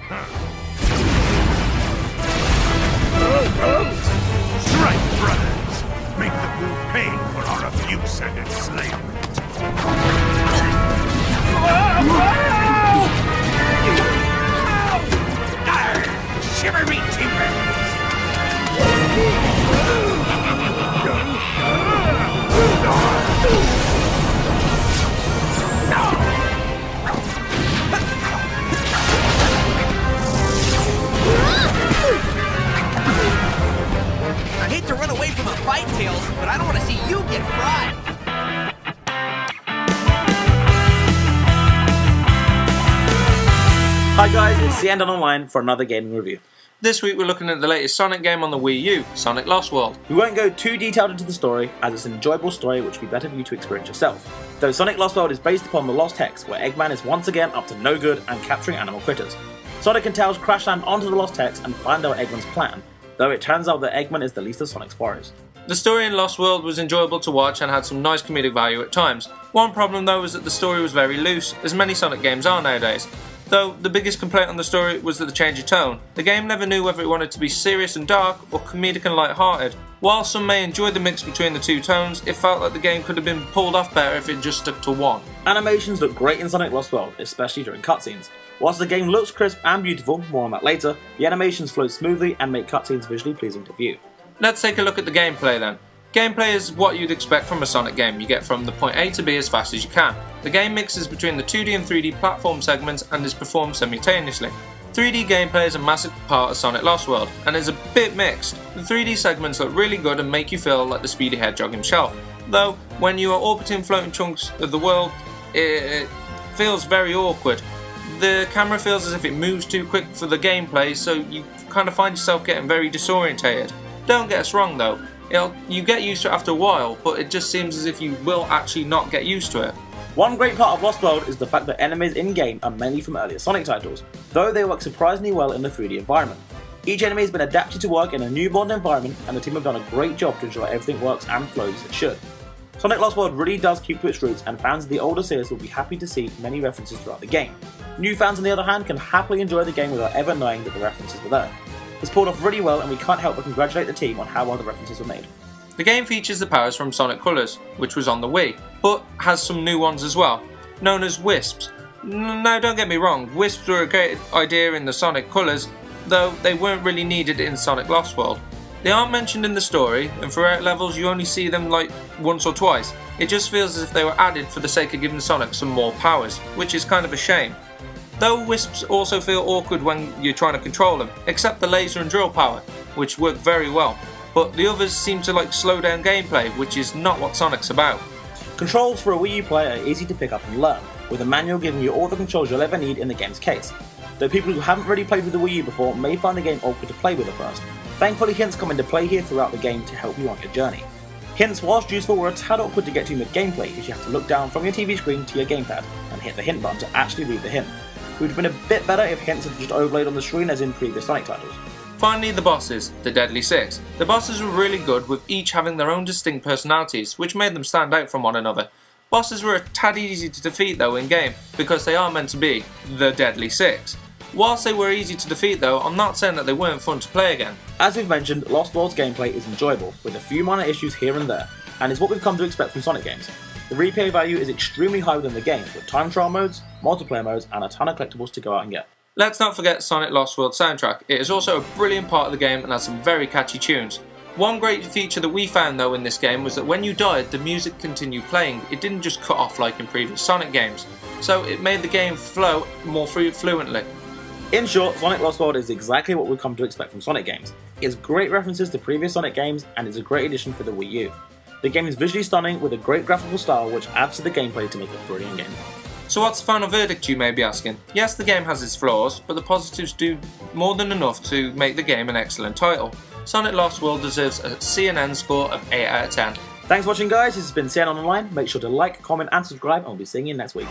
Strike, brothers! Make the fool pay for our abuse and enslavement. Shiver me timbers! I hate to run away from a fight, Tails, but I don't want to see you get fried. Hi guys, it's C&NOnline for another gaming review. This week we're looking at the latest Sonic game on the Wii U, Sonic Lost World. We won't go too detailed into the story, as it's an enjoyable story which would be better for you to experience yourself. Though Sonic Lost World is based upon the Lost Hex, where Eggman is once again up to no good and capturing animal critters. Sonic and Tails crash land onto the Lost Hex and find out Eggman's plan, though it turns out that Eggman is the least of Sonic's worries. The story in Lost World was enjoyable to watch and had some nice comedic value at times. One problem though was that the story was very loose, as many Sonic games are nowadays. Though the biggest complaint on the story was that the change of tone. The game never knew whether it wanted to be serious and dark or comedic and light-hearted. While some may enjoy the mix between the two tones, it felt like the game could have been pulled off better if it just stuck to one. Animations look great in Sonic Lost World, especially during cutscenes. Whilst the game looks crisp and beautiful, more on that later, the animations flow smoothly and make cutscenes visually pleasing to view. Let's take a look at the gameplay then. Gameplay is what you'd expect from a Sonic game. You get from the point A to B as fast as you can. The game mixes between the 2D and 3D platform segments and is performed simultaneously. 3D gameplay is a massive part of Sonic Lost World and is a bit mixed. The 3D segments look really good and make you feel like the Speedy Hedgehog himself. Though, when you are orbiting floating chunks of the world, it feels very awkward. The camera feels as if it moves too quick for the gameplay, so you kind of find yourself getting very disorientated. Don't get us wrong though. You get used to it after a while, but it just seems as if you will actually not get used to it. One great part of Lost World is the fact that enemies in-game are mainly from earlier Sonic titles, though they work surprisingly well in the 3D environment. Each enemy has been adapted to work in a newborn environment, and the team have done a great job to ensure everything works and flows as it should. Sonic Lost World really does keep to its roots, and fans of the older series will be happy to see many references throughout the game. New fans on the other hand can happily enjoy the game without ever knowing that the references were there. It's pulled off really well, and we can't help but congratulate the team on how well the references were made. The game features the powers from Sonic Colors, which was on the Wii, but has some new ones as well, known as Wisps. Now don't get me wrong, Wisps were a great idea in the Sonic Colors, though they weren't really needed in Sonic Lost World. They aren't mentioned in the story, and throughout levels you only see them like once or twice. It just feels as if they were added for the sake of giving Sonic some more powers, which is kind of a shame. Though Wisps also feel awkward when you're trying to control them, except the laser and drill power, which work very well. But the others seem to slow down gameplay, which is not what Sonic's about. Controls for a Wii U player are easy to pick up and learn, with a manual giving you all the controls you'll ever need in the game's case. Though people who haven't really played with the Wii U before may find the game awkward to play with at first, thankfully hints come into play here throughout the game to help you on your journey. Hints, whilst useful, were a tad awkward to get to mid-gameplay, as you have to look down from your TV screen to your gamepad and hit the hint button to actually read the hint. It would have been a bit better if hints had just overlaid on the screen as in previous Sonic titles. Finally, the bosses, the Deadly Six. The bosses were really good, with each having their own distinct personalities, which made them stand out from one another. Bosses were a tad easy to defeat though in-game, because they are meant to be the Deadly Six. Whilst they were easy to defeat though, I'm not saying that they weren't fun to play again. As we've mentioned, Lost World's gameplay is enjoyable, with a few minor issues here and there, and is what we've come to expect from Sonic games. The replay value is extremely high within the game, with time trial modes, multiplayer modes, and a ton of collectibles to go out and get. Let's not forget Sonic Lost World soundtrack. It is also a brilliant part of the game and has some very catchy tunes. One great feature that we found though in this game was that when you died, the music continued playing. It didn't just cut off like in previous Sonic games, so it made the game flow more fluently. In short, Sonic Lost World is exactly what we've come to expect from Sonic games. It has great references to previous Sonic games and is a great addition for the Wii U. The game is visually stunning with a great graphical style which adds to the gameplay to make it a brilliant game. So what's the final verdict, you may be asking? Yes, the game has its flaws, but the positives do more than enough to make the game an excellent title. Sonic Lost World deserves a C&N score of 8 out of 10. Thanks for watching guys, this has been C&NOnline. Make sure to like, comment and subscribe and we'll be seeing you next week.